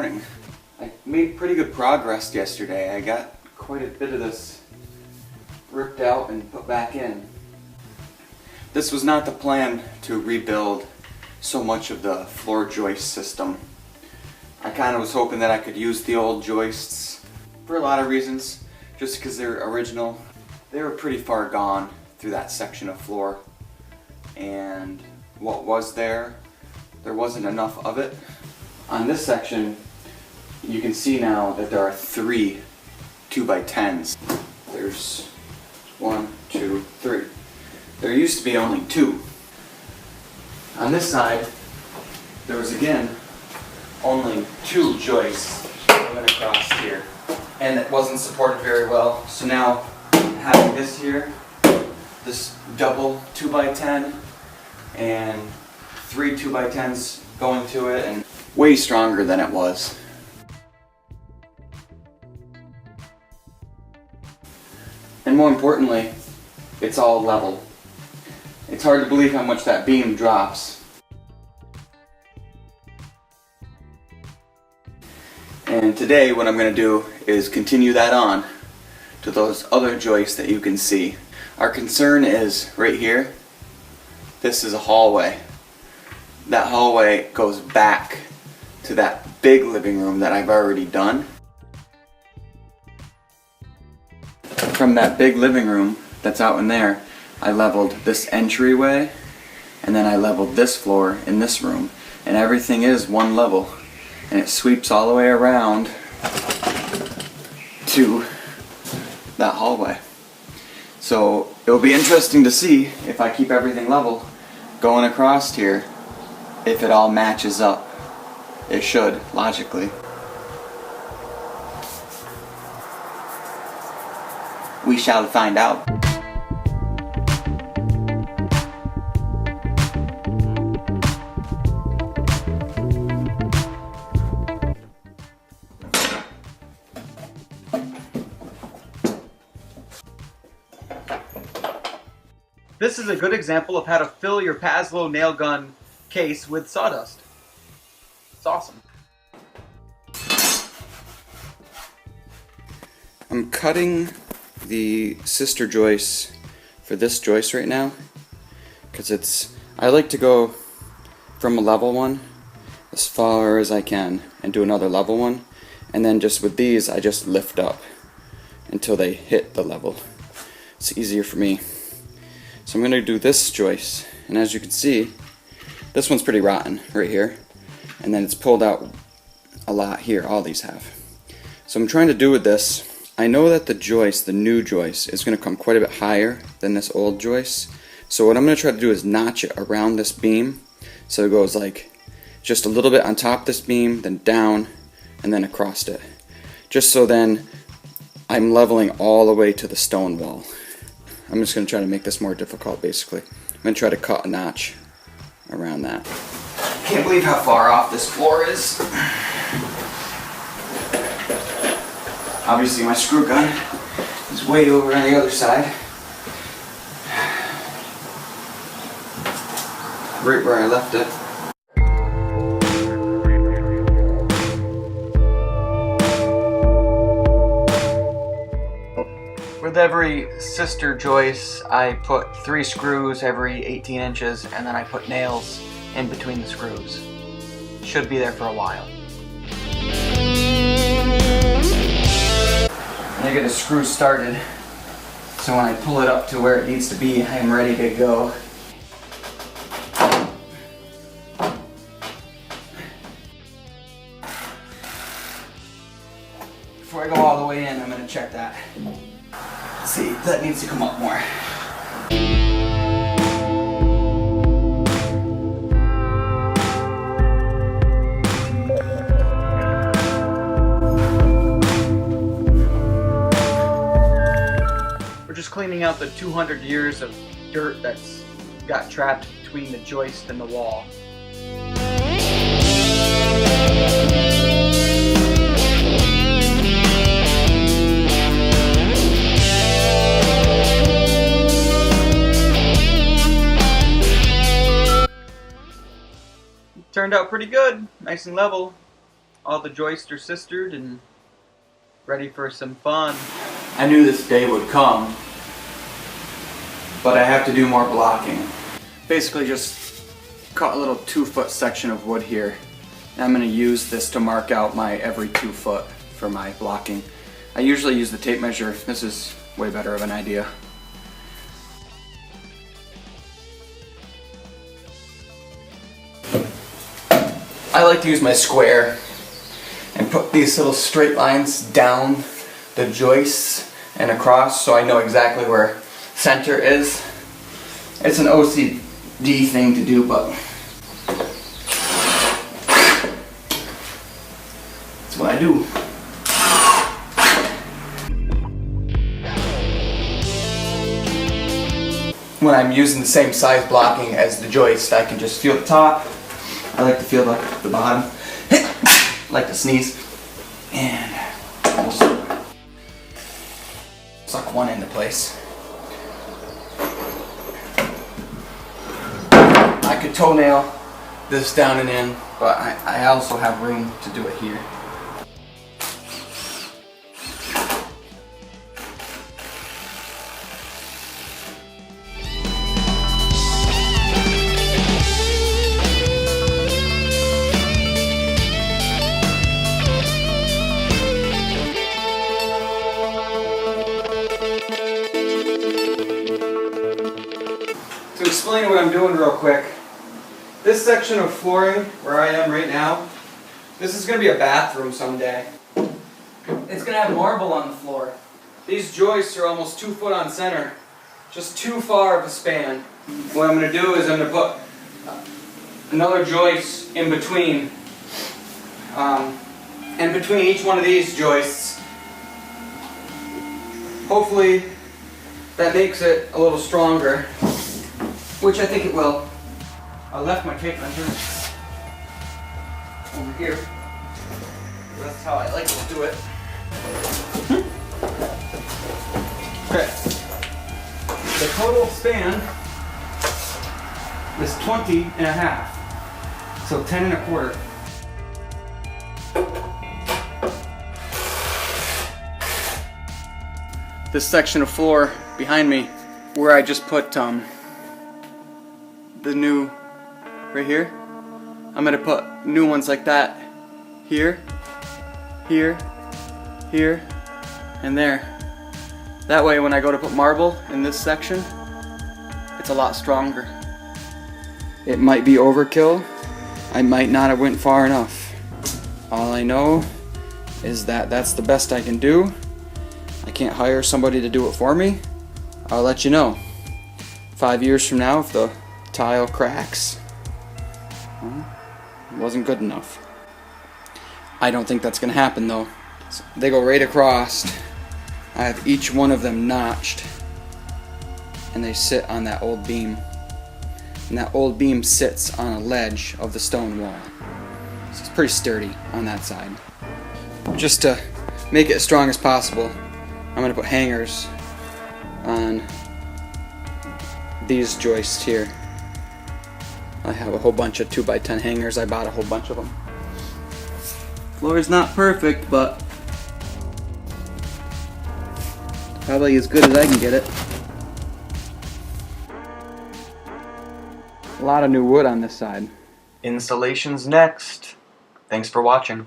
morning. I made pretty good progress yesterday. I got quite a bit of this ripped out and put back in. This was not the plan to rebuild so much of the floor joist system. I kind of was hoping that I could use the old joists for a lot of reasons, just because they're original. They were pretty far gone through that section of floor, and what was there wasn't enough of it. On this section, you can see now that there are 3 2x10s. There's 1, 2, 3. There used to be only 2. On this side, there was again only 2 joists going across here, and it wasn't supported very well. So now having this here, this double 2x10 and 3 2x10s going to it, and way stronger than it was. And more importantly, it's all level. It's hard to believe how much that beam drops. And today what I'm going to do is continue that on to those other joists that you can see. Our concern is right here. This is a hallway. That hallway goes back to that big living room that I've already done. From that big living room that's out in there, I leveled this entryway, and then I leveled this floor in this room, and everything is one level, and it sweeps all the way around to that hallway. So it'll be interesting to see if I keep everything level going across here, if it all matches up. It should, logically. We shall find out. This is a good example of how to fill your Pazlo nail gun case with sawdust. It's awesome. I'm cutting the sister joists for this joist right now, because I like to go from a level one as far as I can and do another level one, and then just with these I just lift up until they hit the level. It's easier for me. So I'm going to do this joist, and as you can see, this one's pretty rotten right here, and then it's pulled out a lot here. All these have. So I'm trying to do with this, I know that the joist, the new joist, is going to come quite a bit higher than this old joist. So what I'm going to try to do is notch it around this beam, so it goes like just a little bit on top of this beam, then down, and then across it. Just so then I'm leveling all the way to the stone wall. I'm just going to try to make this more difficult, basically. I'm going to try to cut a notch around that. Can't believe how far off this floor is. Obviously my screw gun is way over on the other side. Right where I left it. With every sister joist, I put 3 screws every 18 inches, and then I put nails in between the screws. Should be there for a while. And I get the screw started, so when I pull it up to where it needs to be, I am ready to go. Before I go all the way in, I'm going to check that. See, that needs to come up more. We're just cleaning out the 200 years of dirt that's got trapped between the joist and the wall. Turned out pretty good, nice and level. all the joists are sistered and ready for some fun. I knew this day would come, but I have to do more blocking. Basically just cut a little 2-foot section of wood here. And I'm going to use this to mark out my every 2 foot for my blocking. I usually use the tape measure. This is way better of an idea. I like to use my square and put these little straight lines down the joists and across so I know exactly where center is. It's an OCD thing to do, but that's what I do. When I'm using the same size blocking as the joist, I can just feel the top. I like to feel the bottom. I like to sneeze. And just suck one into place. I could toenail this down and in, but I also have room to do it here. To explain what I'm doing real quick, this section of flooring where I am right now, this is going to be a bathroom someday. It's going to have marble on the floor. These joists are almost 2 foot on center, just too far of a span. What I'm going to do is I'm going to put another joist in between. And between each one of these joists, hopefully that makes it a little stronger. Which I think it will. I left my tape measure over here. That's how I like to do it. Okay. The total span is 20 and a half. So 10 and a quarter. This section of floor behind me, where I just put the new right here, I'm gonna put new ones like that here, here, here, and there. That way when I go to put marble in this section, it's a lot stronger. It might be overkill. I might not have went far enough. All I know is that that's the best I can do. I can't hire somebody to do it for me. I'll let you know. 5 years from now, if the tile cracks, well, it wasn't good enough. I don't think that's gonna happen though. So they go right across. I have each one of them notched, and they sit on that old beam. And that old beam sits on a ledge of the stone wall. So it's pretty sturdy on that side. Just to make it as strong as possible, I'm gonna put hangers on these joists here. I have a whole bunch of 2x10 hangers. I bought a whole bunch of them. Floor is not perfect, but probably as good as I can get it. A lot of new wood on this side. Installation's next. Thanks for watching.